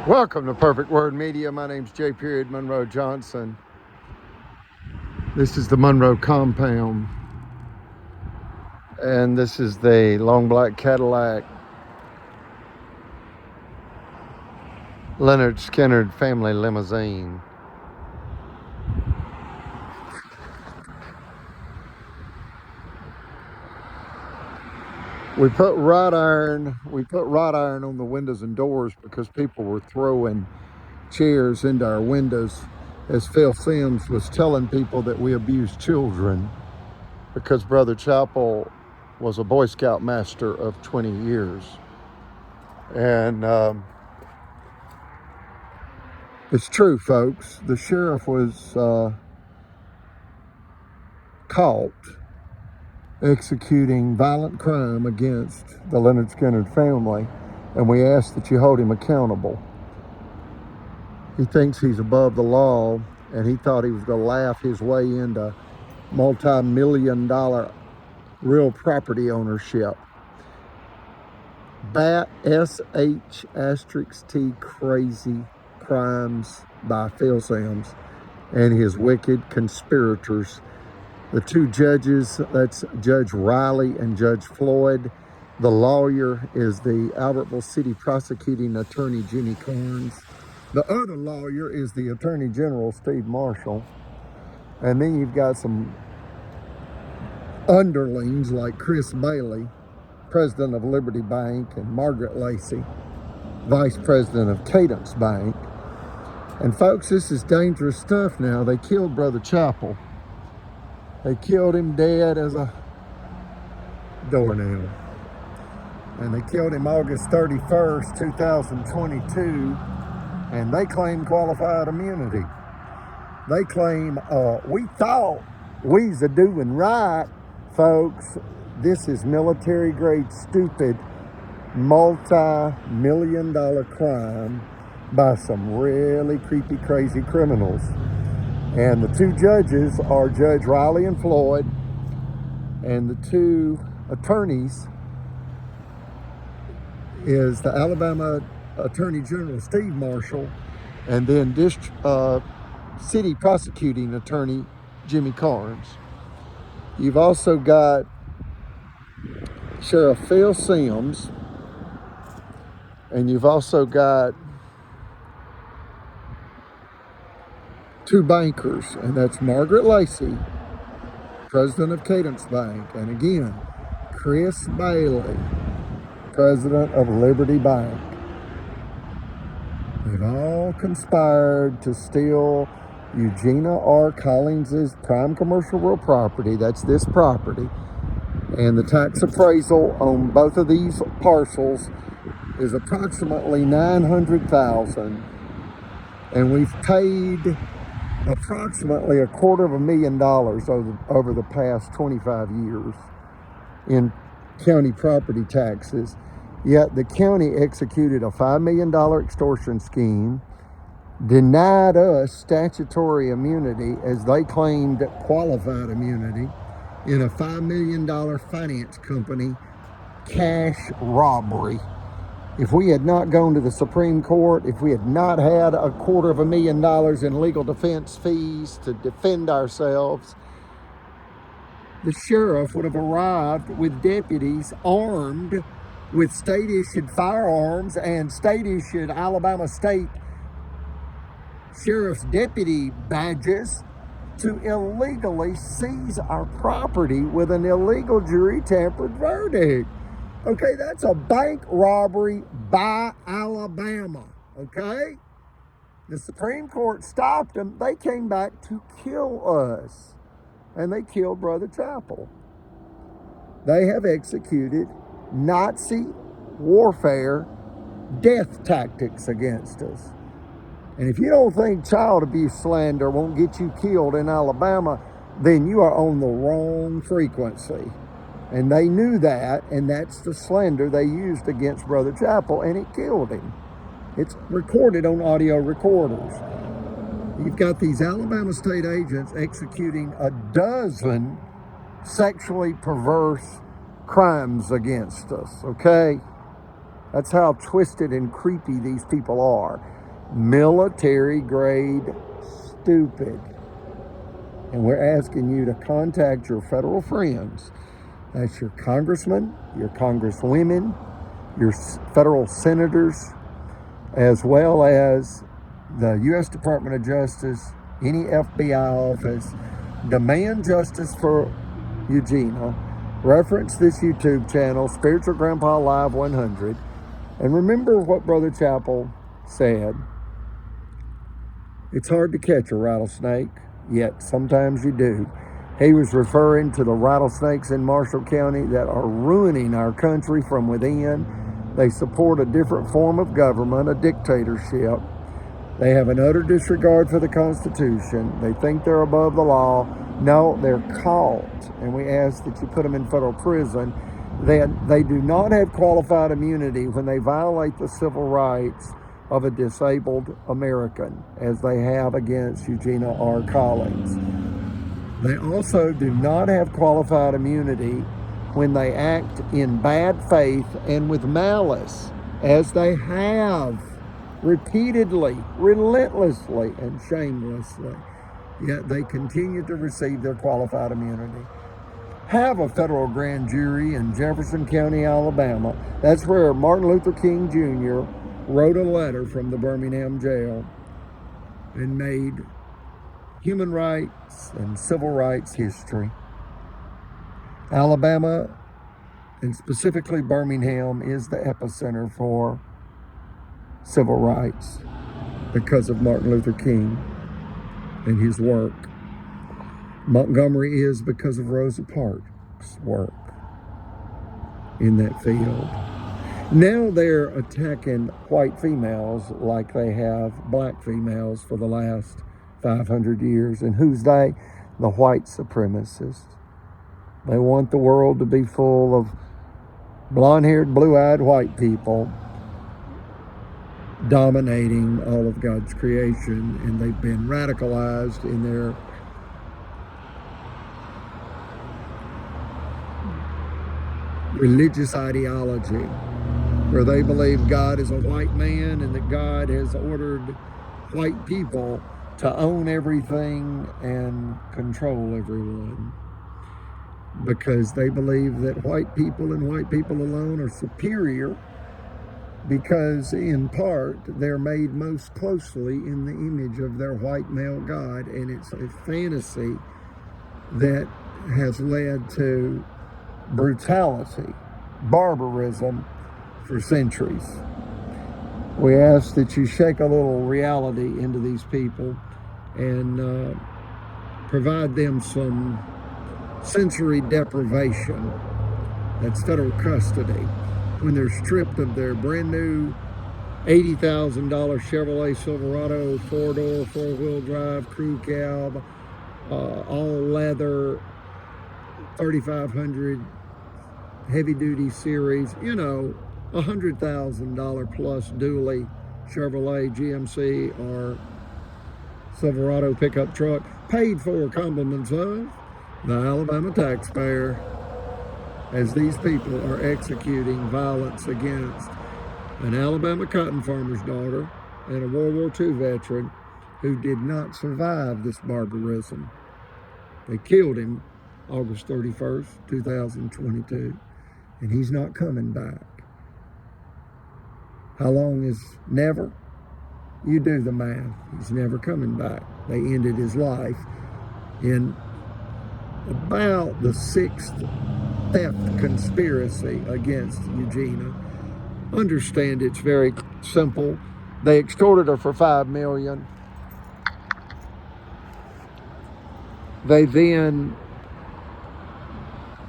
Welcome to Perfect Word Media. My name's J. Monroe Johnson. This is the Monroe compound. And this is the long black Cadillac Leonard Skinner family limousine. We put wrought iron on the windows and doors because people were throwing chairs into our windows, as Phil Sims was telling people that we abused children, because Brother Chapel was a Boy Scout master of 20 years. And it's true, folks. The sheriff was caught executing violent crime against the Leonard Skinner family, and we ask that you hold him accountable. He thinks he's above the law, and he thought he was going to laugh his way into multi-million-dollar real property ownership. BAT SH*T Crazy Crimes by Phil Sims and his wicked conspirators. The two judges, that's Judge Riley and Judge Floyd. The lawyer is the Albertville-City prosecuting attorney, Jimmy Carnes. The other lawyer is the Attorney General, Steve Marshall. And then you've got some underlings like Chris Bailey, president of Liberty Bank, and Margaret Lacey, vice president of Cadence Bank. And folks, this is dangerous stuff now. They killed Brother Chapel. They killed him dead as a doornail. And they killed him August 31st, 2022. And they claim qualified immunity. They claim, we thought we's a doing right, folks. This is military grade stupid, multi-million-dollar crime by some really creepy, crazy criminals. And the two judges are Judge Riley and Floyd, and the two attorneys is the Alabama Attorney General, Steve Marshall, and then City Prosecuting Attorney, Jimmy Carnes. You've also got Sheriff Phil Sims, and you've also got two bankers, and that's Margaret Lacey, president of Cadence Bank, and again, Chris Bailey, president of Liberty Bank. They've all conspired to steal Eugenia R. Collins's prime commercial real property. That's this property. And the tax appraisal on both of these parcels is approximately $900,000. And we've paid approximately $250,000 over the past 25 years in county property taxes. Yet the county executed a $5 million extortion scheme, denied us statutory immunity as they claimed qualified immunity in a $5 million finance company cash robbery. If we had not gone to the Supreme Court, if we had not had $250,000 in legal defense fees to defend ourselves, the sheriff would have arrived with deputies armed with state-issued firearms and state-issued Alabama State Sheriff's deputy badges to illegally seize our property with an illegal jury-tampered verdict. Okay, that's a bank robbery by Alabama, okay? The Supreme Court stopped them. They came back to kill us, and they killed Brother Chapel. They have executed Nazi warfare death tactics against us. And if you don't think child abuse slander won't get you killed in Alabama, then you are on the wrong frequency. And they knew that, and that's the slander they used against Brother Chapel, and it killed him. It's recorded on audio recorders. You've got these Alabama state agents executing a dozen sexually perverse crimes against us, okay? That's how twisted and creepy these people are. military grade stupid. And we're asking you to contact your federal friends. That's your congressmen, your congresswomen, your federal senators, as well as the U.S. Department of Justice, any FBI office. Demand justice for Eugenia. Reference this YouTube channel, Spiritual Grandpa Live 100. And remember what Brother Chappell said. It's hard to catch a rattlesnake, yet sometimes you do. He was referring to the rattlesnakes in Marshall County that are ruining our country from within. They support a different form of government, a dictatorship. They have an utter disregard for the Constitution. They think they're above the law. No, they're caught, and we ask that you put them in federal prison. They do not have qualified immunity when they violate the civil rights of a disabled American, as they have against Eugenia R. Collins. They also do not have qualified immunity when they act in bad faith and with malice, as they have repeatedly, relentlessly, and shamelessly. Yet they continue to receive their qualified immunity. Have a federal grand jury in Jefferson County, Alabama. That's where Martin Luther King Jr. wrote a letter from the Birmingham jail and made human rights and civil rights history. Alabama, and specifically Birmingham, is the epicenter for civil rights because of Martin Luther King and his work. Montgomery is because of Rosa Parks' work in that field. Now they're attacking white females like they have black females for the last 500 years. And who's they? The white supremacists. They want the world to be full of blonde-haired, blue-eyed white people dominating all of God's creation, and they've been radicalized in their religious ideology, where they believe God is a white man and that God has ordered white people to own everything and control everyone, because they believe that white people and white people alone are superior because in part they're made most closely in the image of their white male God, and it's a fantasy that has led to brutality, barbarism for centuries. We ask that you shake a little reality into these people and provide them some sensory deprivation. That's federal custody. When they're stripped of their brand new $80,000 Chevrolet Silverado, 4-door, 4-wheel drive, crew cab, all leather, 3500 heavy duty series, you know, $100,000 plus dually Chevrolet, GMC, or Silverado pickup truck, paid for compliments of the Alabama taxpayer, as these people are executing violence against an Alabama cotton farmer's daughter and a World War II veteran who did not survive this barbarism. They killed him August 31st, 2022, and he's not coming back. How long is never? You do the math. He's never coming back. They ended his life in about the 6th theft conspiracy against Eugenia. Understand, it's very simple. They extorted her for $5 million. They then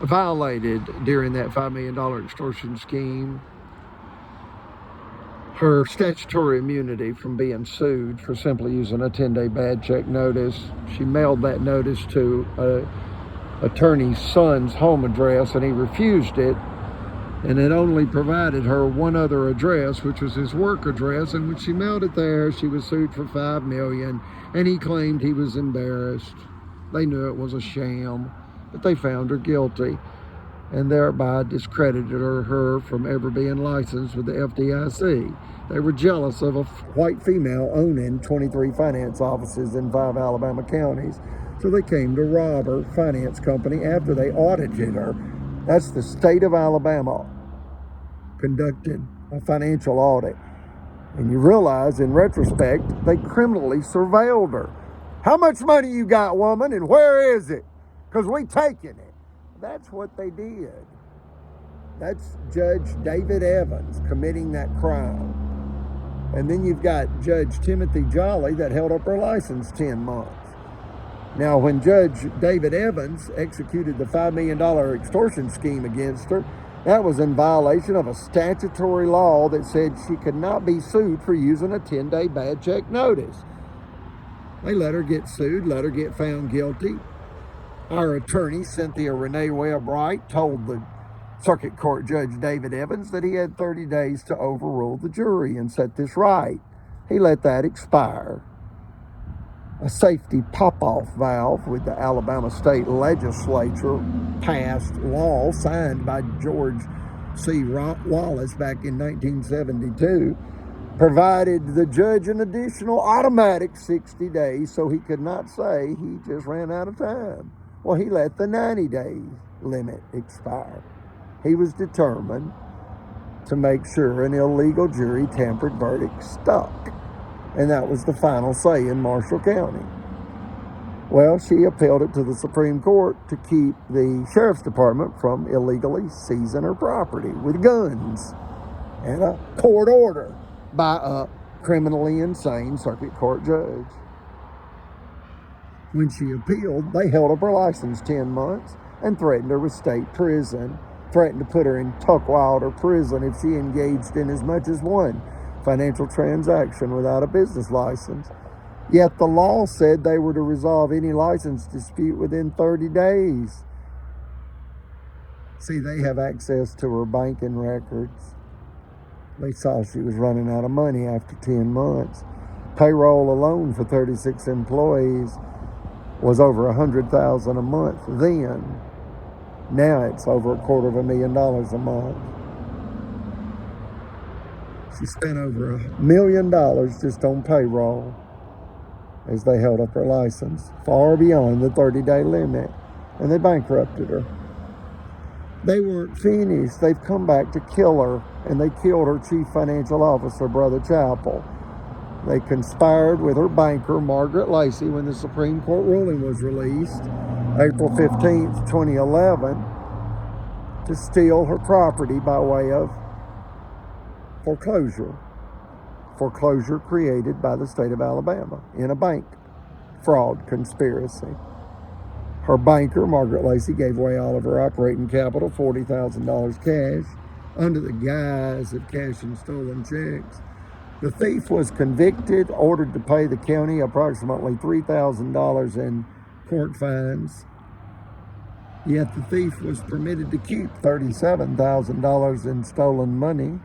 violated, during that $5 million extortion scheme, her statutory immunity from being sued for simply using a 10-day bad check notice. She mailed that notice to an attorney's son's home address, and he refused it, and it only provided her one other address, which was his work address. And when she mailed it there, she was sued for $5 million, and he claimed he was embarrassed. They knew it was a sham, but they found her guilty, and thereby discredited her from ever being licensed with the FDIC. They were jealous of a white female owning 23 finance offices in 5 Alabama counties. So they came to rob her finance company after they audited her. That's the state of Alabama conducting a financial audit. And you realize, in retrospect, they criminally surveilled her. How much money you got, woman, and where is it? Because we taking it. That's what they did. That's Judge David Evans committing that crime. And then you've got Judge Timothy Jolly that held up her license 10 months. Now, when Judge David Evans executed the $5 million extortion scheme against her, that was in violation of a statutory law that said she could not be sued for using a 10-day bad check notice. They let her get sued, let her get found guilty. Our attorney, Cynthia Renee Webb-Wright, told the Circuit Court Judge David Evans that he had 30 days to overrule the jury and set this right. He let that expire. A safety pop-off valve with the Alabama State Legislature passed law signed by George C. Wallace back in 1972 provided the judge an additional automatic 60 days so he could not say he just ran out of time. Well, he let the 90-day limit expire. He was determined to make sure an illegal jury tampered verdict stuck. And that was the final say in Marshall County. Well, she appealed it to the Supreme Court to keep the Sheriff's Department from illegally seizing her property with guns and a court order by a criminally insane circuit court judge. When she appealed, they held up her license 10 months and threatened her with state prison, threatened to put her in Tuckwilder prison if she engaged in as much as one financial transaction without a business license. Yet the law said they were to resolve any license dispute within 30 days. See, they have access to her banking records. They saw she was running out of money after 10 months. Payroll alone for 36 employees was over $100,000 a month then. Now it's over $250,000 a month. She spent over $1 million just on payroll as they held up her license, far beyond the 30-day limit, and they bankrupted her. They weren't finished. They've come back to kill her, and they killed her chief financial officer, Brother Chappell. They conspired with her banker, Margaret Lacey, when the Supreme Court ruling was released, April 15th, 2011, to steal her property by way of foreclosure. Foreclosure created by the state of Alabama in a bank fraud conspiracy. Her banker, Margaret Lacey, gave away all of her operating capital, $40,000 cash, under the guise of cashing stolen checks. The thief was convicted, ordered to pay the county approximately $3,000 in court fines. Yet the thief was permitted to keep $37,000 in stolen money,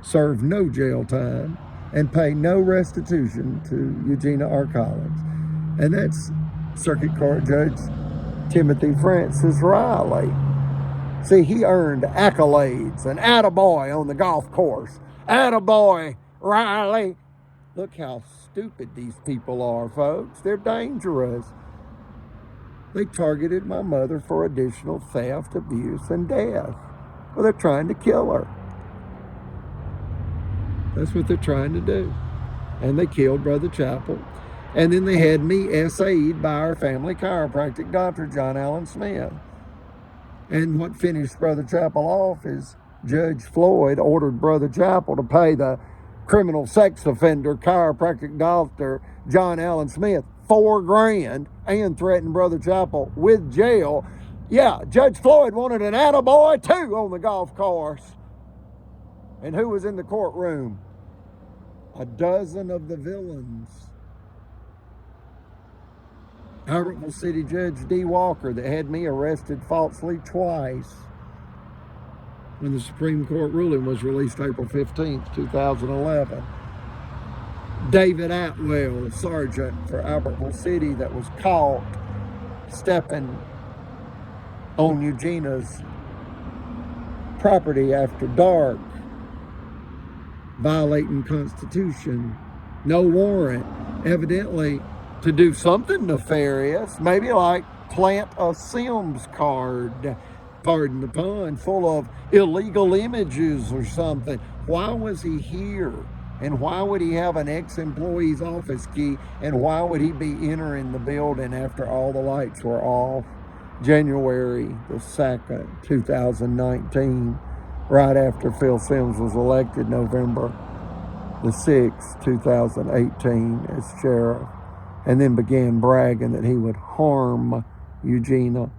serve no jail time, and pay no restitution to Eugenia R. Collins. And that's Circuit Court Judge Timothy Francis Riley. See, he earned accolades, an attaboy on the golf course. Attaboy, Riley. Look how stupid these people are, folks. They're dangerous. They targeted my mother for additional theft, abuse, and death. Well, they're trying to kill her. That's what they're trying to do. And they killed Brother Chappell. And then they had me essayed by our family chiropractic doctor, John Allen Smith. And what finished Brother Chappell off is Judge Floyd ordered Brother Chappell to pay the criminal sex offender chiropractic doctor, John Allen Smith, $4,000 and threatened Brother Chappell with jail. Yeah, Judge Floyd wanted an attaboy too on the golf course. And who was in the courtroom? A dozen of the villains. Albertville-City Judge D. Walker that had me arrested falsely twice when the Supreme Court ruling was released April 15th, 2011. David Atwell, sergeant for Albertville-City, that was caught stepping on Eugenia's property after dark. violating Constitution. No warrant, evidently to do something nefarious, maybe like plant a Sims card, pardon the pun, full of illegal images or something. Why was he here? And why would he have an ex-employee's office key? And why would he be entering the building after all the lights were off? January the 2nd, 2019, right after Phil Sims was elected November the 6th, 2018 as sheriff, and then began bragging that he would harm Eugenia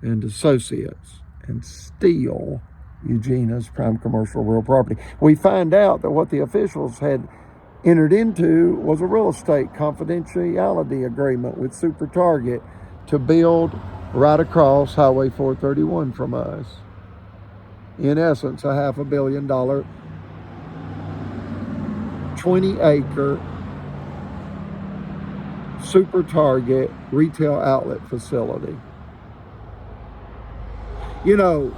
and associates and steal Eugenia's prime commercial real property. We find out that what the officials had entered into was a real estate confidentiality agreement with Super Target to build right across Highway 431 from us. In essence, a $500 million, 20-acre Super Target retail outlet facility. You know,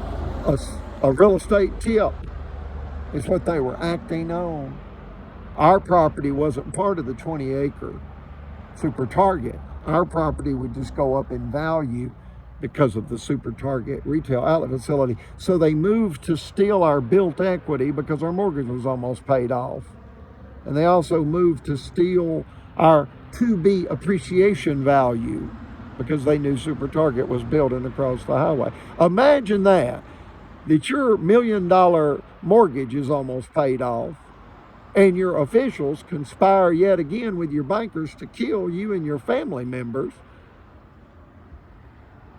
a real estate tip is what they were acting on. Our property wasn't part of the 20-acre Super Target. Our property would just go up in value because of the Super Target retail outlet facility. So they moved to steal our built equity because our mortgage was almost paid off. And they also moved to steal our to-be appreciation value because they knew Super Target was building across the highway. Imagine that your $1 million mortgage is almost paid off, and your officials conspire yet again with your bankers to kill you and your family members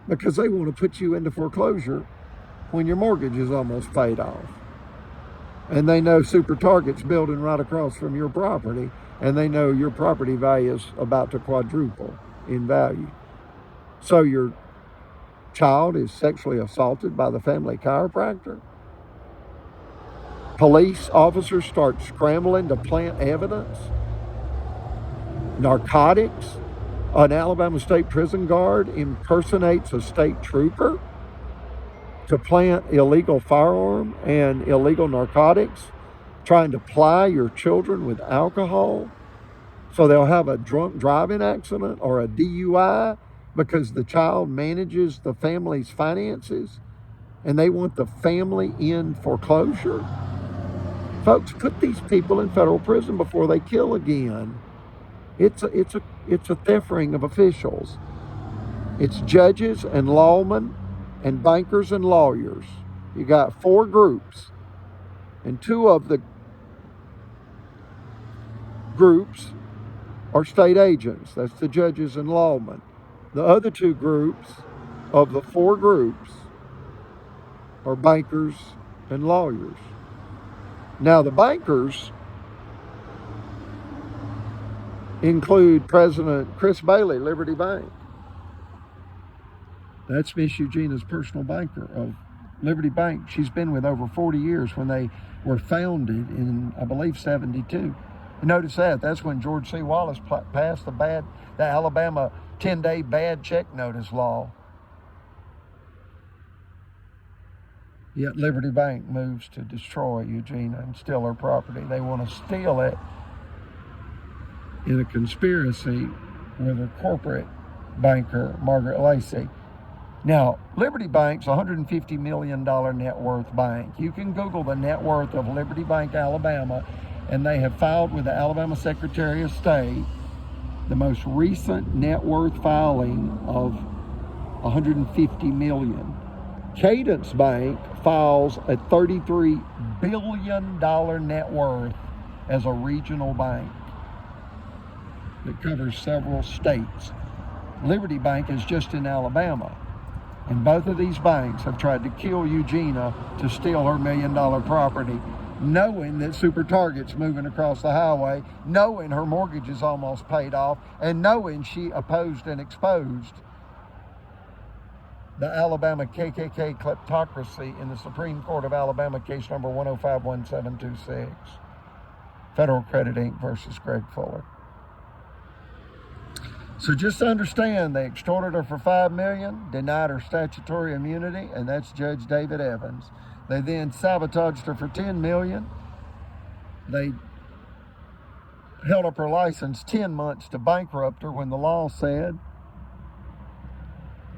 because they want to put you into foreclosure when your mortgage is almost paid off. And they know Super Target's building right across from your property, and they know your property value is about to quadruple in value. So your child is sexually assaulted by the family chiropractor. Police officers start scrambling to plant evidence. Narcotics. An Alabama State prison guard impersonates a state trooper to plant illegal firearm and illegal narcotics, trying to ply your children with alcohol so they'll have a drunk driving accident or a DUI because the child manages the family's finances and they want the family in foreclosure. Folks, put these people in federal prison before they kill again. It's a theft ring of officials. It's judges and lawmen and bankers and lawyers. You got 4 groups, and 2 of the groups are state agents. That's the judges and lawmen. The other 2 groups of the 4 groups are bankers and lawyers. Now, the bankers include President Chris Bailey, Liberty Bank. That's Miss Eugenia's personal banker of Liberty Bank. She's been with over 40 years when they were founded in, I believe, 72. Notice that. That's when George C. Wallace passed the Alabama 10-day bad check notice law. Yet Liberty Bank moves to destroy Eugenia and steal her property. They want to steal it in a conspiracy with her corporate banker, Margaret Lacey. Now, Liberty Bank's a $150 million net worth bank. You can Google the net worth of Liberty Bank, Alabama, and they have filed with the Alabama Secretary of State the most recent net worth filing of $150 million. Cadence Bank files a $33 billion net worth as a regional bank that covers several states. Liberty Bank is just in Alabama. And both of these banks have tried to kill Eugenia to steal her $1 million property, knowing that Super Target's moving across the highway, knowing her mortgage is almost paid off, and knowing she opposed and exposed the Alabama KKK kleptocracy in the Supreme Court of Alabama, case number 1051726, Federal Credit Inc. versus Greg Fuller. So just understand, they extorted her for $5 million, denied her statutory immunity, and that's Judge David Evans. They then sabotaged her for $10 million, They held up her license 10 months to bankrupt her when the law said,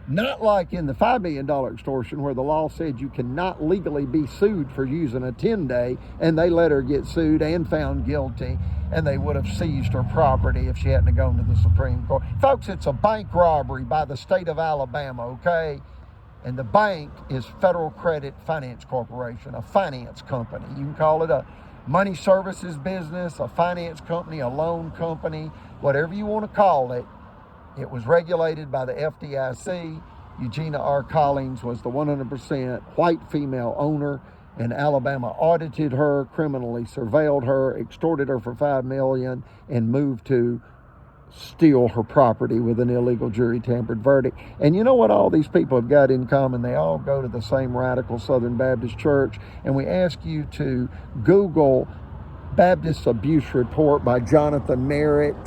not like in the $5 million extortion where the law said you cannot legally be sued for using a 10-day, and they let her get sued and found guilty, and they would have seized her property if she hadn't gone to the Supreme Court. Folks, it's a bank robbery by the state of Alabama, okay? And the bank is Federal Credit Finance Corporation, a finance company. You can call it a money services business, a finance company, a loan company, whatever you want to call it. It was regulated by the FDIC. Eugenia R. Collins was the 100% white female owner, and Alabama audited her, criminally surveilled her, extorted her for $5 million, and moved to steal her property with an illegal jury tampered verdict. And you know what all these people have got in common? They all go to the same radical Southern Baptist church. And we ask you to Google Baptist Abuse Report by Jonathan Merritt,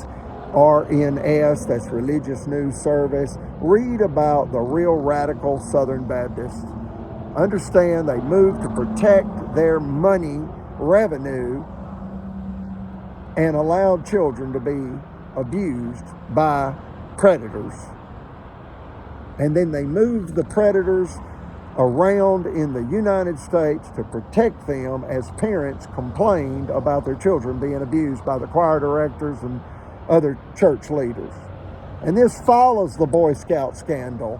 RNS, that's Religious News Service. Read about the real radical Southern Baptists. Understand they moved to protect their money revenue and allowed children to be abused by predators. And then they moved the predators around in the United States to protect them as parents complained about their children being abused by the choir directors and other church leaders. And this follows the Boy Scout scandal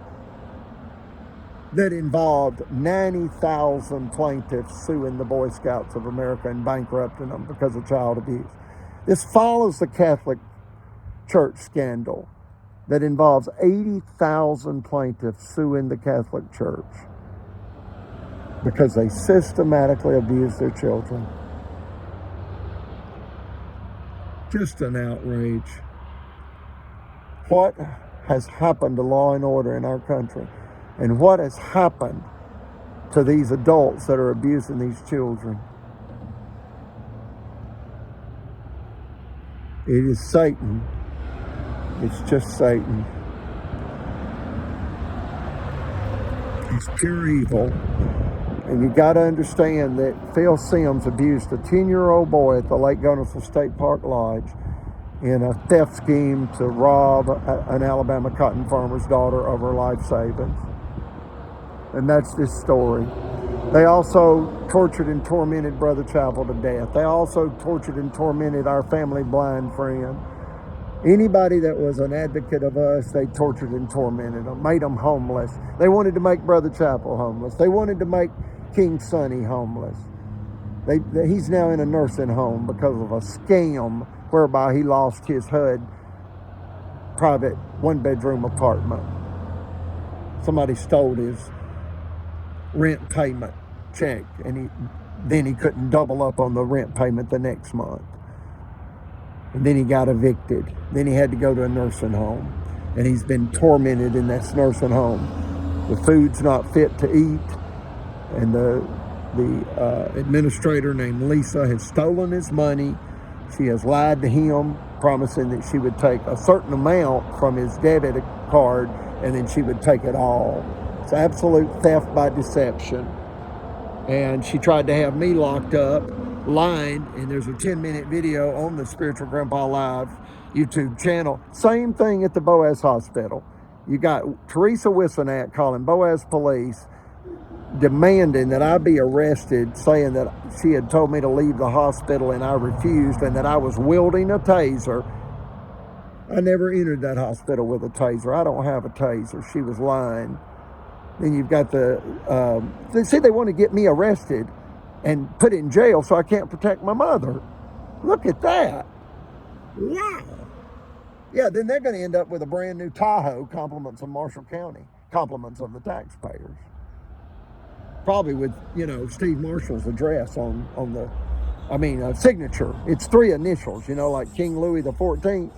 that involved 90,000 plaintiffs suing the Boy Scouts of America and bankrupting them because of child abuse. This follows the Catholic Church scandal that involves 80,000 plaintiffs suing the Catholic Church because they systematically abuse their children. Just an outrage. What has happened to law and order in our country? And what has happened to these adults that are abusing these children? It is Satan. It's just Satan. He's pure evil. And you got to understand that Phil Sims abused a 10-year-old boy at the Lake Guntersville State Park Lodge in a theft scheme to rob an Alabama cotton farmer's daughter of her life savings. And that's this story. They also tortured and tormented Brother Chapel to death. They also tortured and tormented our family blind friend. Anybody that was an advocate of us, they tortured and tormented them, made them homeless. They wanted to make Brother Chapel homeless. They wanted to make King Sonny homeless. He's now in a nursing home because of a scam whereby he lost his HUD private one-bedroom apartment. Somebody stole his rent payment check, and then he couldn't double up on the rent payment the next month. And then he got evicted. Then he had to go to a nursing home. And he's been tormented in this nursing home. The food's not fit to eat. And the administrator named Lisa has stolen his money. She has lied to him, promising that she would take a certain amount from his debit card and then she would take it all. It's absolute theft by deception. And she tried to have me locked up, lying, and there's a 10-minute video on the Spiritual Grandpa Live YouTube channel. Same thing at the Boaz Hospital. You got Teresa Wissenack calling Boaz police, demanding that I be arrested, saying that she had told me to leave the hospital and I refused, and that I was wielding a taser. I never entered that hospital with a taser. I don't have a taser. She was lying. Then you've got they say they want to get me arrested and put in jail so I can't protect my mother. Look at that. Wow. Yeah, then they're going to end up with a brand new Tahoe, compliments of Marshall County, compliments of the taxpayers. Probably with, Steve Marshall's address on the, signature. It's 3 initials, like King Louis the 14th.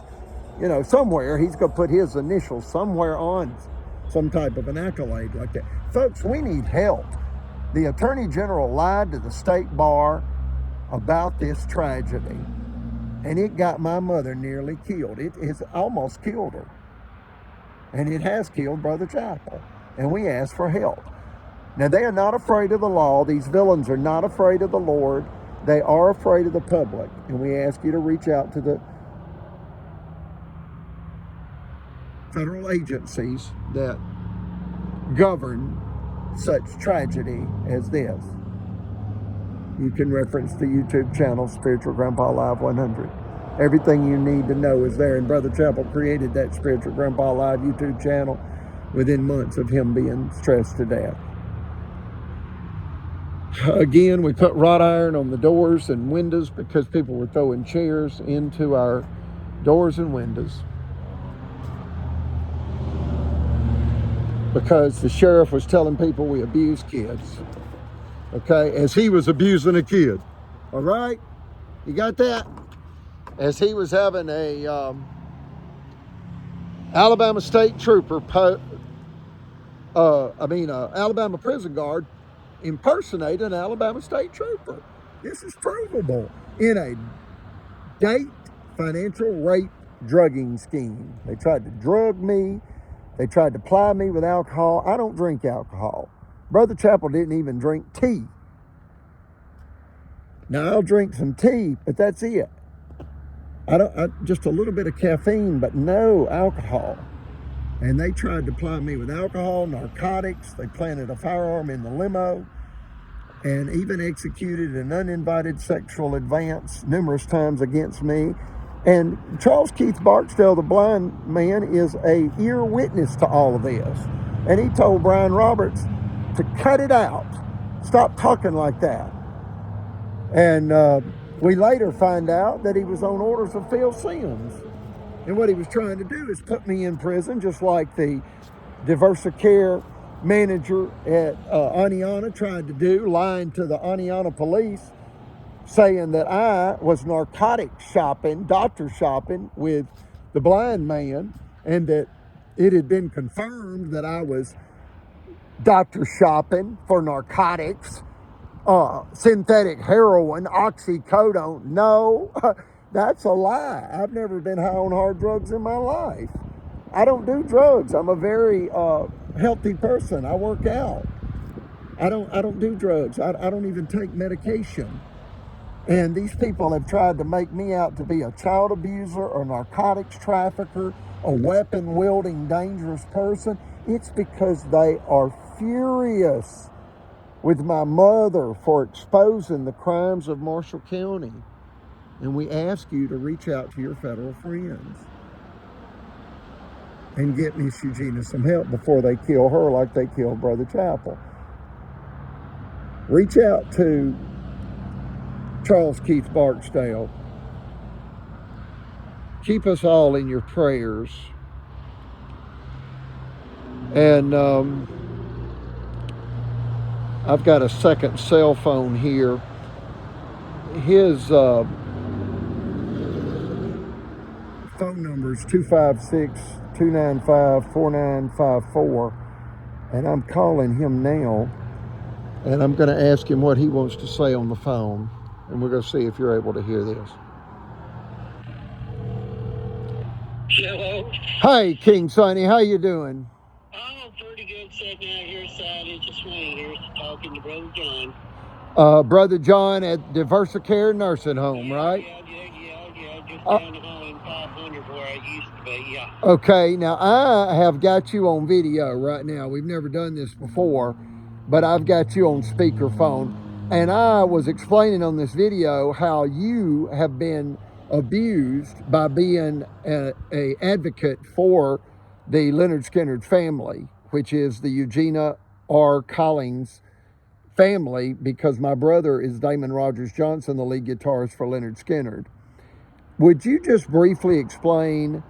Somewhere he's going to put his initials somewhere on some type of an accolade like that. Folks, we need help. The Attorney General lied to the state bar about this tragedy, and it got my mother nearly killed. It has almost killed her, and it has killed Brother Chapel, and we ask for help. Now, they are not afraid of the law. These villains are not afraid of the Lord. they are afraid of the public, and we ask you to reach out to the federal agencies that govern such tragedy as this. You can reference the YouTube channel, Spiritual Grandpa Live 100. Everything you need to know is there, and Brother Chappell created that Spiritual Grandpa Live YouTube channel within months of him being stressed to death. Again, we put wrought iron on the doors and windows because people were throwing chairs into our doors and windows. Because the sheriff was telling people we abuse kids. Okay, as he was abusing a kid. All right, you got that? As he was having a Alabama State Trooper, Alabama prison guard impersonate an Alabama State Trooper. This is provable in a date financial rape drugging scheme. They tried to drug me. They tried to ply me with alcohol. I don't drink alcohol. Brother Chappell didn't even drink tea. Now, I'll drink some tea, but that's it. Just a little bit of caffeine, but no alcohol. And they tried to ply me with alcohol, narcotics. They planted a firearm in the limo and even executed an uninvited sexual advance numerous times against me. And Charles Keith Barksdale, the blind man, is a ear witness to all of this. And he told Brian Roberts to cut it out. Stop talking like that. And we later find out that he was on orders of Phil Sims. And what he was trying to do is put me in prison, just like the Diversicare manager at Aniana tried to do, lying to the Aniana police, saying that I was narcotic shopping, doctor shopping with the blind man, and that it had been confirmed that I was doctor shopping for narcotics, synthetic heroin, oxycodone. No, that's a lie. I've never been high on hard drugs in my life. I don't do drugs. I'm a very healthy person. I work out. I don't do drugs. I don't even take medication. And these people have tried to make me out to be a child abuser, or narcotics trafficker, a weapon-wielding, dangerous person. It's because they are furious with my mother for exposing the crimes of Marshall County. And we ask you to reach out to your federal friends and get Miss Eugenia some help before they kill her like they killed Brother Chappell. Reach out to Charles Keith Barksdale. Keep us all in your prayers. And I've got a second cell phone here. His phone number is 256-295-4954. And I'm calling him now. And I'm going to ask him what he wants to say on the phone. And we're going to see if you're able to hear this. Hello. Hey, King Sonny, how you doing? Oh, pretty good. Sitting out here side of the swing here, talking to Brother John. Brother John at Diversicare Nursing Home, right? Yeah. Just down the hall in 500 where I used to be, yeah. Okay, now I have got you on video right now. We've never done this before, but I've got you on speakerphone. And I was explaining on this video how you have been abused by being a advocate for the Leonard Skinner family, which is the Eugenia R. Collins family, because my brother is Damon Rogers Johnson, the lead guitarist for Leonard Skinner. Would you just briefly explain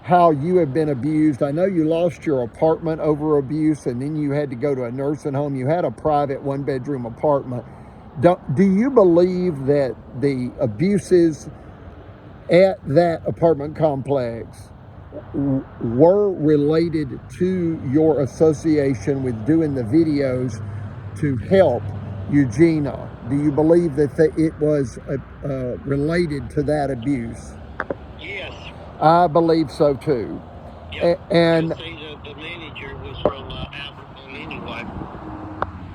how you have been abused? I know you lost your apartment over abuse, and then you had to go to a nursing home. You had a private one-bedroom apartment. Do you believe that the abuses at that apartment complex were related to your association with doing the videos to help Eugenia? Do you believe that it was related to that abuse? Yes. I believe so too. Yep. And the manager was from Albertville anyway.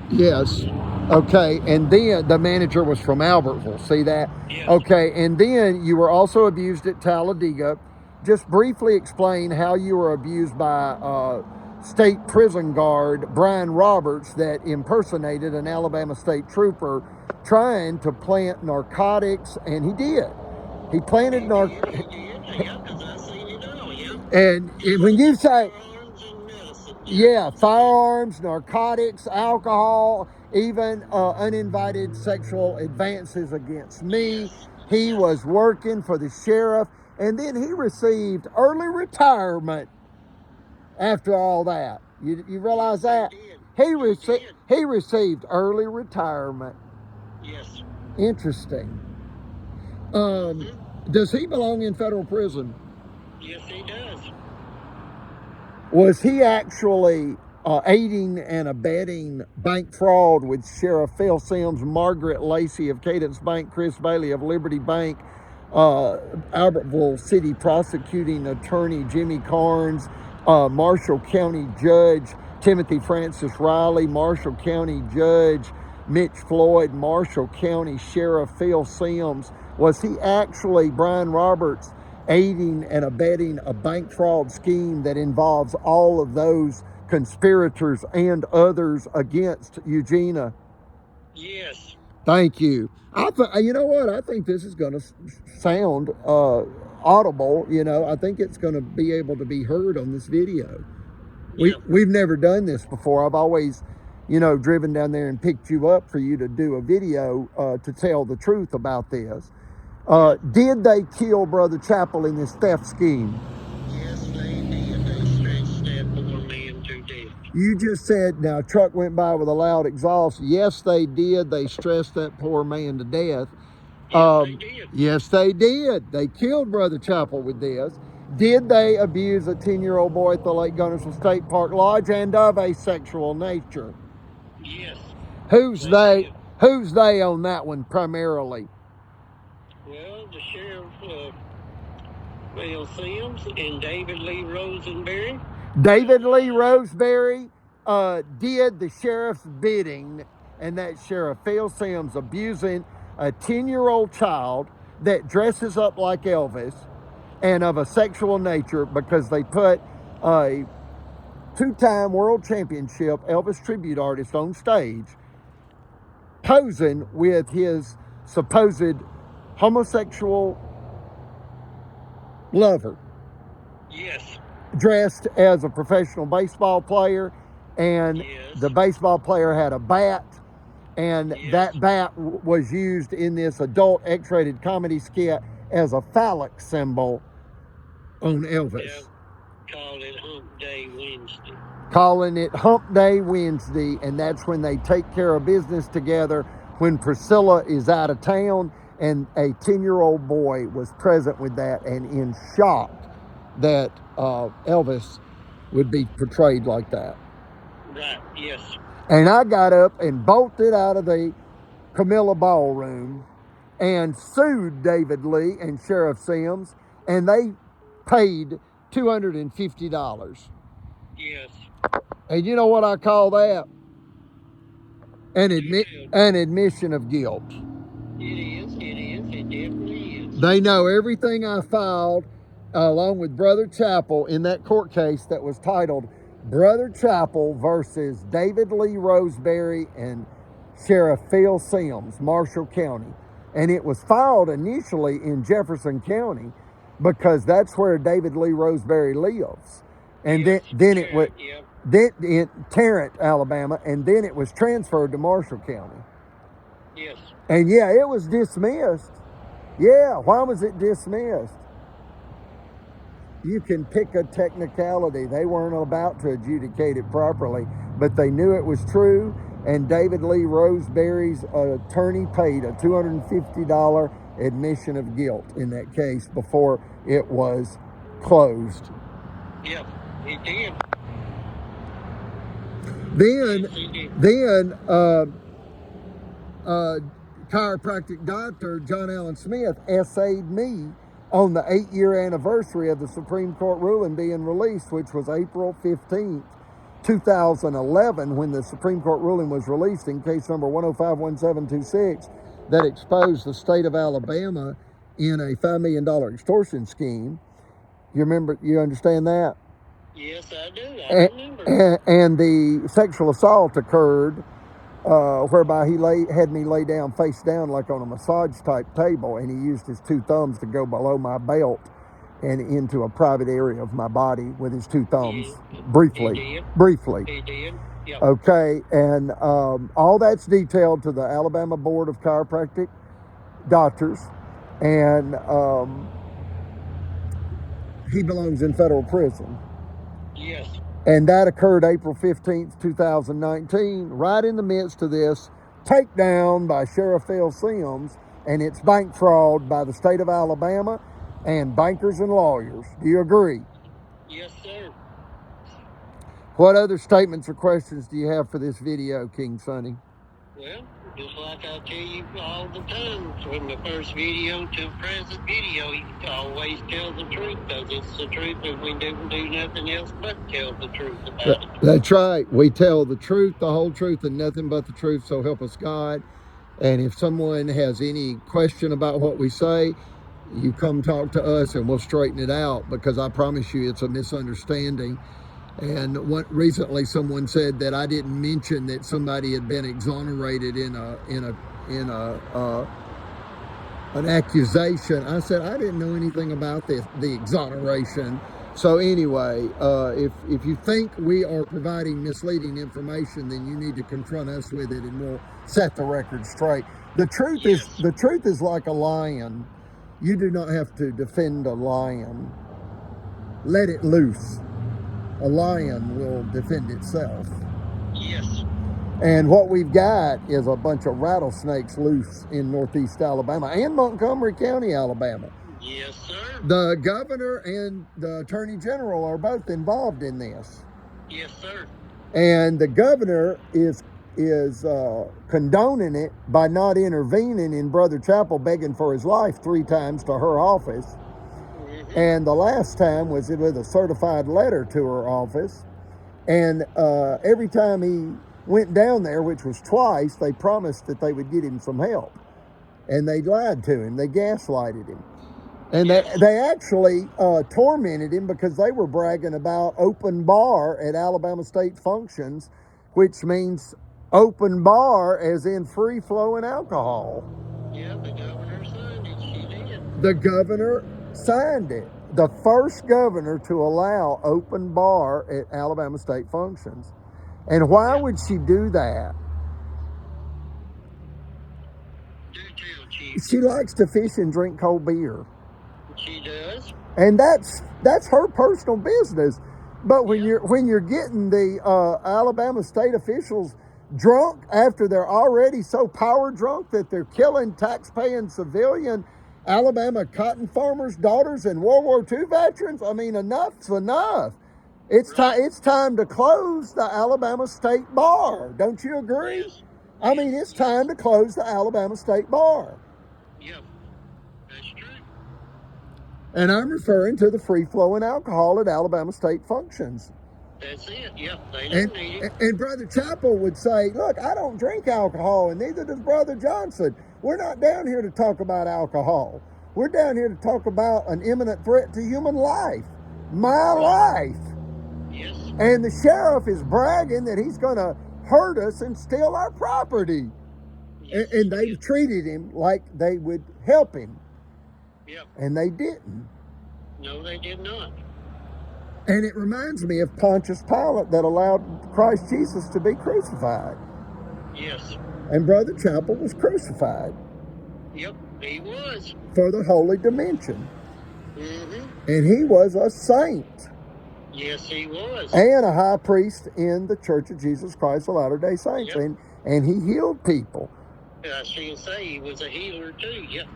yes. Okay, and then the manager was from Albertville. See that? Yes. Okay, and then you were also abused at Talladega. Just briefly explain how you were abused by state prison guard Brian Roberts that impersonated an Alabama state trooper trying to plant narcotics, and he did. He planted He narcotics. did, yeah, because I seen it all, yeah. And when you say, Firearms and medicine. yeah, firearms, narcotics, alcohol, even uninvited sexual advances against me. Yes. He Yes. was working for the sheriff, and then he received early retirement after all that. You realize that? He received early retirement. Yes. Interesting. Does he belong in federal prison? Yes, he does. Was he actually aiding and abetting bank fraud with Sheriff Phil Sims, Margaret Lacey of Cadence Bank, Chris Bailey of Liberty Bank, Albertville-City prosecuting attorney Jimmy Carnes, Marshall County Judge Timothy Francis Riley, Marshall County Judge Mitch Floyd, Marshall County Sheriff Phil Sims? Was he actually, Brian Roberts, aiding and abetting a bank fraud scheme that involves all of those conspirators and others against Eugenia? Yes. Thank you. You know what? I think this is going to sound audible. You know, I think it's going to be able to be heard on this video. We've never done this before. I've always, driven down there and picked you up for you to do a video to tell the truth about this. Did they kill Brother Chappell in this theft scheme? Yes, they did. They stretched that poor man to death. You just said, now, a truck went by with a loud exhaust. Yes, they did. They stressed that poor man to death. Yes, they did. Yes, they did. They killed Brother Chappell with this. Did they abuse a 10-year-old boy at the Lake Guntersville State Park Lodge and of a sexual nature? Yes. Who's They they? Who's they on that one primarily? Well, the sheriff, Phil Sims and David Lee Rosenberry. David Lee Roseberry did the sheriff's bidding, and that Sheriff Phil Sims abusing a 10-year-old child that dresses up like Elvis and of a sexual nature because they put a two-time world championship Elvis tribute artist on stage posing with his supposed homosexual lover. Yes. Dressed as a professional baseball player, and Yes. the baseball player had a bat, and Yes. that bat was used in this adult X-rated comedy skit as a phallic symbol on Elvis. Yeah. Called it Hump Day Wednesday. Calling it Hump Day Wednesday, and that's when they take care of business together when Priscilla is out of town, and a 10-year-old boy was present with that and in shock that Elvis would be portrayed like that. Right, yes. And I got up and bolted out of the Camilla Ballroom and sued David Lee and Sheriff Sims, and they paid $250. Yes. And you know what I call that? An You admission of guilt. It is. It definitely is. They know everything I filed along with Brother Chappell in that court case that was titled Brother Chappell versus David Lee Roseberry and Sheriff Phil Sims, Marshall County. And it was filed initially in Jefferson County because that's where David Lee Roseberry lives. And Yes, then it was Yep. then in Tarrant, Alabama, and then it was transferred to Marshall County. Yes. And yeah, it was dismissed. Yeah, why was it dismissed? You can pick a technicality. They weren't about to adjudicate it properly, but they knew it was true, and David Lee Roseberry's attorney paid a $250 admission of guilt in that case before it was closed. Yep. He did. Then, Yes, he did. Chiropractic doctor John Allen Smith essayed me on the 8-year anniversary of the Supreme Court ruling being released, which was April 15th. 2011, when the Supreme Court ruling was released in case number 1051726 that exposed the state of Alabama in a $5 million extortion scheme. You remember, you understand that? Yes, I do. I remember. And the sexual assault occurred whereby he had me lay down face down like on a massage type table, and he used his two thumbs to go below my belt and into a private area of my body with his two thumbs. Briefly. He did. Yep. Okay, and all that's detailed to the Alabama Board of Chiropractic Doctors, and he belongs in federal prison. Yes. And that occurred April 15th, 2019, right in the midst of this takedown by Sheriff Phil Sims and its bank fraud by the state of Alabama and bankers and lawyers. Do you agree? Yes, sir. What other statements or questions do you have for this video, King Sonny? Well, just like I tell you all the time, from the first video to the present video, you always tell the truth, because it's the truth, and we don't do nothing else but tell the truth about it. That's right. We tell the truth, the whole truth, and nothing but the truth, so help us God. And if someone has any question about what we say, you come talk to us and we'll straighten it out, because I promise you it's a misunderstanding. And recently someone said that I didn't mention that somebody had been exonerated in an accusation. I said I didn't know anything about the exoneration. So anyway, if you think we are providing misleading information, then you need to confront us with it, and we'll set the record straight. The truth is like a lion. You do not have to defend a lion. Let it loose. A lion will defend itself. Yes. And what we've got is a bunch of rattlesnakes loose in northeast Alabama and Montgomery County, Alabama. Yes, sir. The governor and the attorney general are both involved in this. Yes, sir. And the governor is condoning it by not intervening in Brother Chapel begging for his life 3 times to her office. And the last time was with a certified letter to her office. And every time he went down there, which was twice, they promised that they would get him some help. And they lied to him. They gaslighted him. And they actually tormented him because they were bragging about open bar at Alabama State functions, which means open bar as in free-flowing alcohol. Yeah, the governor signed it. She did. The governor signed it. The first governor to allow open bar at Alabama State functions. And why would she do that? Do tell, Chief. She likes to fish and drink cold beer. She does. And that's her personal business. But when you're getting the Alabama state officials drunk after they're already so power drunk that they're killing tax-paying civilian Alabama cotton farmers' daughters and World War II veterans, I mean, enough's enough. It's time to close the Alabama State Bar. Don't you agree? Yes. I mean, it's time to close the Alabama State Bar. Yep, that's true. And I'm referring to the free-flowing alcohol at Alabama State functions. That's it. Yep, they don't need it. And Brother Chapel would say, look, I don't drink alcohol, and neither does Brother Johnson. We're not down here to talk about alcohol. We're down here to talk about an imminent threat to human life. My life. Yes. And the sheriff is bragging that he's going to hurt us and steal our property. Yes. And they treated him like they would help him. Yep. And they didn't. No, they did not. And it reminds me of Pontius Pilate that allowed Christ Jesus to be crucified. Yes. And Brother Chapel was crucified. Yep, he was. For the holy dimension. Mm-hmm. And he was a saint. Yes, he was. And a high priest in the Church of Jesus Christ of Latter-day Saints. Yep. And he healed people. I should say he was a healer too, yep.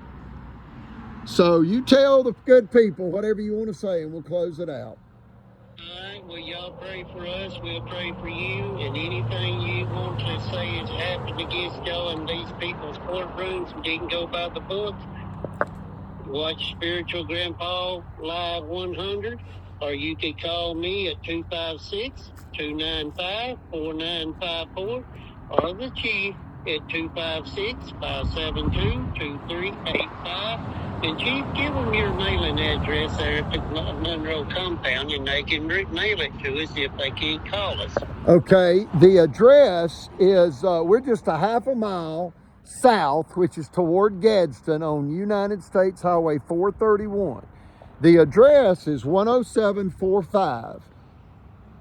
So you tell the good people whatever you want to say and we'll close it out. All right, well, y'all pray for us. We'll pray for you. And anything you want to say has happened against y'all in these people's courtrooms, and you can go by the book. Watch Spiritual Grandpa Live 100. or you could call me at 256-295-4954, or the chief at 256-572-2385. And Chief, give them your mailing address there at the Monroe compound, and they can mail it to us if they can't call us. Okay, the address is, we're just a half a mile south, which is toward Gadsden on United States Highway 431. The address is 10745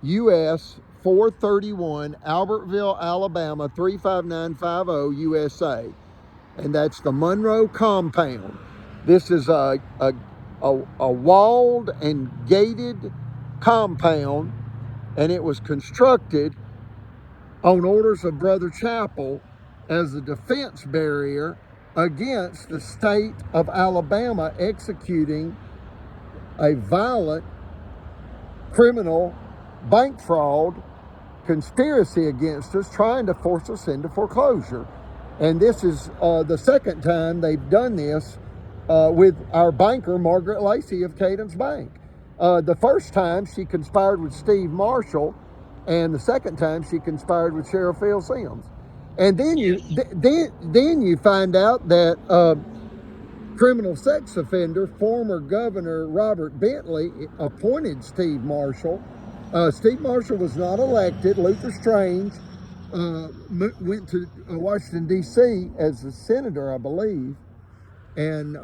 US 431, Albertville, Alabama 35950 USA. And that's the Monroe compound. This is a walled and gated compound, and it was constructed on orders of Brother Chapel as a defense barrier against the state of Alabama executing a violent criminal bank fraud conspiracy against us, trying to force us into foreclosure. And this is the second time they've done this with our banker, Margaret Lacey of Cadence Bank. The first time she conspired with Steve Marshall, and the second time she conspired with Sheriff Phil Sims. And then you find out that criminal sex offender, former Governor Robert Bentley appointed Steve Marshall. Steve Marshall was not elected. Luther Strange went to Washington, D.C. as a senator, I believe. And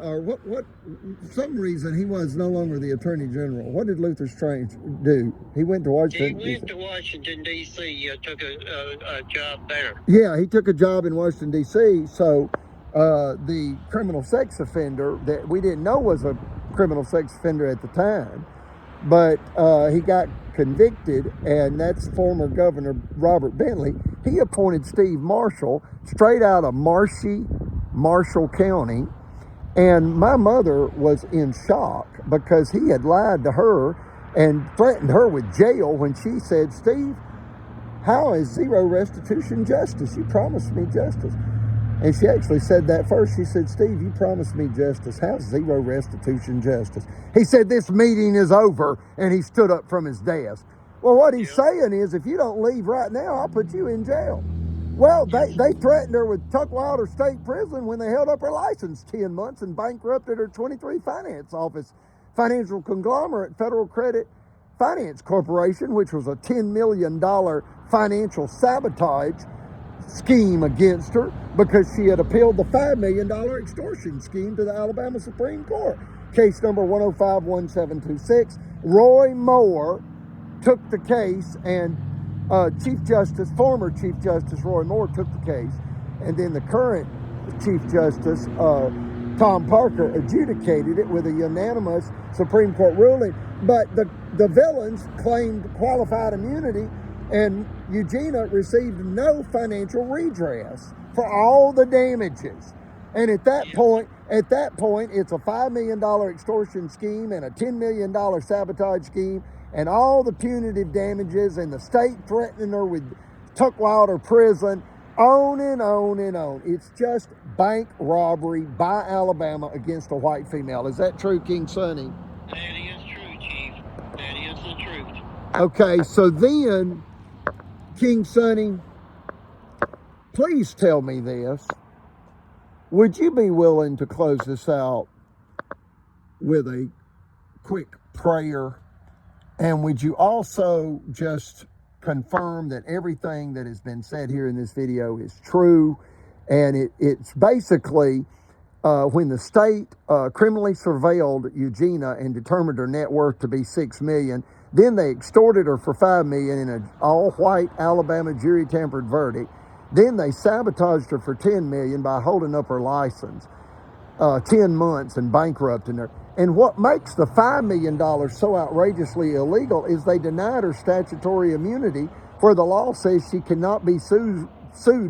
some reason he was no longer the Attorney General. What did Luther Strange do? He went to Washington. He went to Washington, D.C., took a job there. Yeah, he took a job in Washington, D.C., so the criminal sex offender that we didn't know was a criminal sex offender at the time, but he got convicted, and that's former Governor Robert Bentley. He appointed Steve Marshall straight out of Marshall County, and my mother was in shock because he had lied to her and threatened her with jail when she said, "Steve, how is zero restitution justice? You promised me justice." And she actually said that first. She said, "Steve, you promised me justice. How's zero restitution justice?" He said, "This meeting is over," and he stood up from his desk. Well, what he's saying is, if you don't leave right now, I'll put you in jail. Well, they threatened her with Tuckwilder State Prison when they held up her license 10 months and bankrupted her 23 finance office, financial conglomerate, Federal Credit Finance Corporation, which was a $10 million financial sabotage scheme against her because she had appealed the $5 million extortion scheme to the Alabama Supreme Court. Case number 1051726. Roy Moore took the case, and former Chief Justice Roy Moore took the case, and then the current Chief Justice, Tom Parker, adjudicated it with a unanimous Supreme Court ruling. But the villains claimed qualified immunity, and Eugenia received no financial redress for all the damages. And at that point, it's a $5 million extortion scheme and a $10 million sabotage scheme, and all the punitive damages, and the state threatening her with Tuckwilder prison, on and on and on. It's just bank robbery by Alabama against a white female. Is that true, King Sonny? That is true, Chief. That is the truth. Okay, so then, King Sonny, please tell me this. Would you be willing to close this out with a quick prayer? And would you also just confirm that everything that has been said here in this video is true? And it's basically when the state criminally surveilled Eugenia and determined her net worth to be $6 million, then they extorted her for $5 million in an all-white Alabama jury-tampered verdict. Then they sabotaged her for $10 million by holding up her license 10 months and bankrupting her. And what makes the $5 million so outrageously illegal is they denied her statutory immunity, where the law says she cannot be sued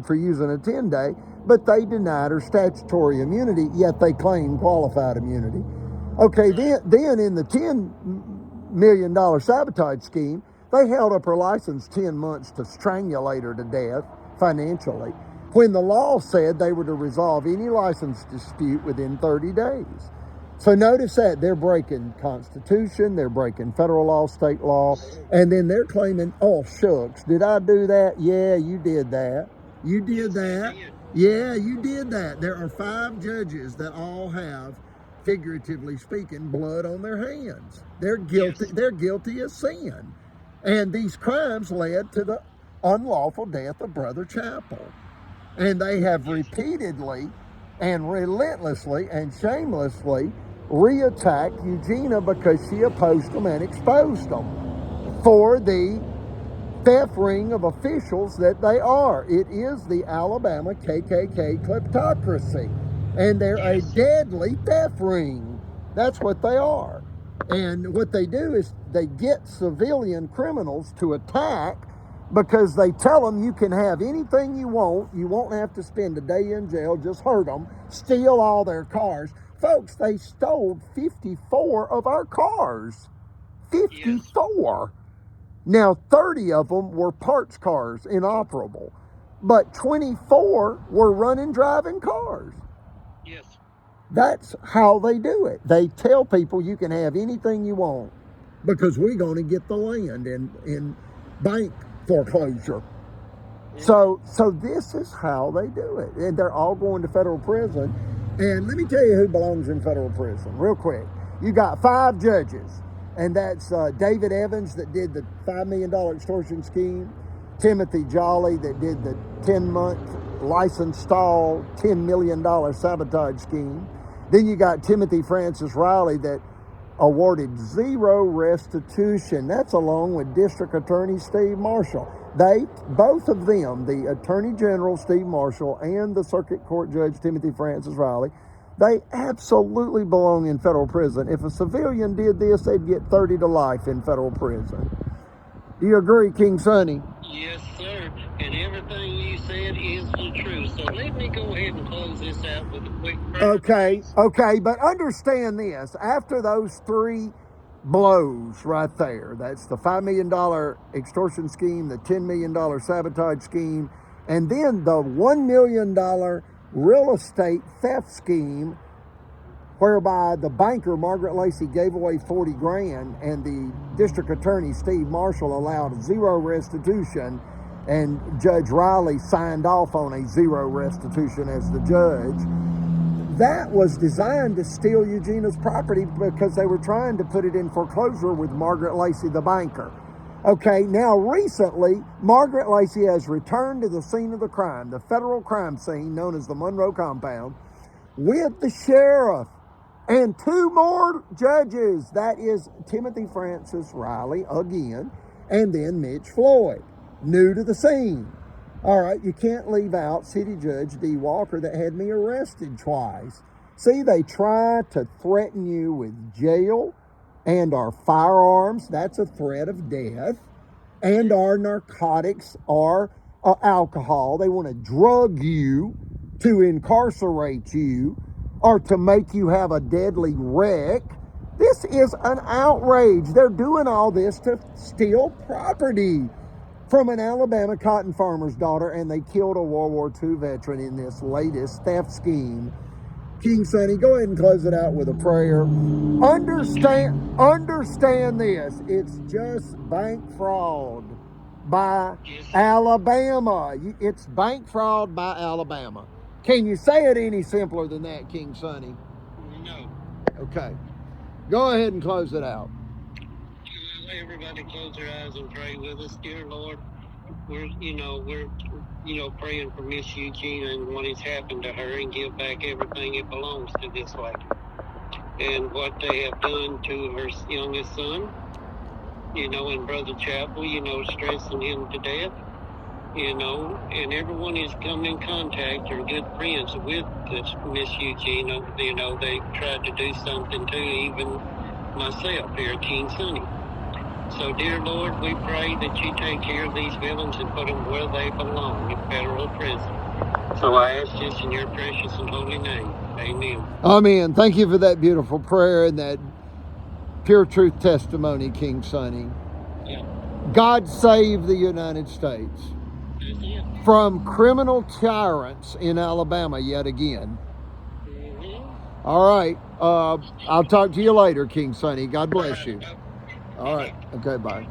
for using a 10-day, but they denied her statutory immunity, yet they claim qualified immunity. Okay, then in the $10 million sabotage scheme, they held up her license 10 months to strangulate her to death financially, when the law said they were to resolve any license dispute within 30 days. So notice that they're breaking Constitution, they're breaking federal law, state law, and then they're claiming, oh, shucks, did I do that? Yeah, you did that. You did that. Yeah, you did that. There are 5 judges that all have, figuratively speaking, blood on their hands. They're guilty. Yes. They're guilty of sin. And these crimes led to the unlawful death of Brother Chappell. And they have repeatedly and relentlessly and shamelessly reattacked Eugenia because she opposed them and exposed them for the theft ring of officials that they are. It is the Alabama KKK kleptocracy, and they're a deadly theft ring. That's what they are. And what they do is they get civilian criminals to attack because they tell them you can have anything you want. You won't have to spend a day in jail. Just hurt them, steal all their cars. Folks, they stole 54 of our cars. 54. Now, 30 of them were parts cars, inoperable. But 24 were running, driving cars. Yes. That's how they do it. They tell people you can have anything you want because we're going to get the land in bank foreclosure. So this is how they do it. And they're all going to federal prison. And let me tell you who belongs in federal prison real quick. You got 5 judges, and that's David Evans that did the $5 million extortion scheme, Timothy Jolly that did the 10-month license stall, $10 million sabotage scheme. Then you got Timothy Francis Riley that awarded 0 restitution. That's along with District Attorney Steve Marshall. Both of them, the Attorney General Steve Marshall and the Circuit Court Judge Timothy Francis Riley, they absolutely belong in federal prison. If a civilian did this, they'd get 30 to life in federal prison. Do you agree, King Sonny? Yes, sir. And everything you said is the truth. So let me go ahead and close this out with a quick prayer. Okay, but understand this. After those 3 blows right there, that's the $5 million extortion scheme, the $10 million sabotage scheme, and then the $1 million real estate theft scheme, whereby the banker, Margaret Lacey, gave away 40 grand and the district attorney, Steve Marshall, allowed 0 restitution, and Judge Riley signed off on a 0 restitution as the judge. That was designed to steal Eugenia's property because they were trying to put it in foreclosure with Margaret Lacey, the banker. Okay, now recently, Margaret Lacey has returned to the scene of the crime, the federal crime scene known as the Monroe Compound, with the sheriff and 2 more judges. That is Timothy Francis Riley again, and then Mitch Floyd, new to the scene. All right, you can't leave out City Judge D. Walker that had me arrested twice. See, they try to threaten you with jail and our firearms. That's a threat of death. And our narcotics or alcohol. They want to drug you to incarcerate you or to make you have a deadly wreck. This is an outrage. They're doing all this to steal property from an Alabama cotton farmer's daughter, and they killed a World War II veteran in this latest theft scheme. King Sonny, go ahead and close it out with a prayer. Understand this. It's just bank fraud by Alabama. It's bank fraud by Alabama. Can you say it any simpler than that, King Sonny? No. Okay. Go ahead and close it out. Everybody close their eyes and pray with us. Dear Lord, we're praying for Miss Eugenia and what has happened to her, and give back everything that belongs to this lady. And what they have done to her youngest son, and Brother Chappell, stressing him to death, and everyone has come in contact or good friends with this Miss Eugenia. They tried to do something to even myself here, King Sonny. So, dear Lord, we pray that you take care of these villains and put them where they belong, in federal prison. So I ask this in your precious and holy name. Amen. Amen. Thank you for that beautiful prayer and that pure truth testimony, King Sonny. Yeah. God save the United States That's it. from criminal tyrants in Alabama yet again. Mm-hmm. All right. I'll talk to you later, King Sonny. God bless you. All right. Okay, bye.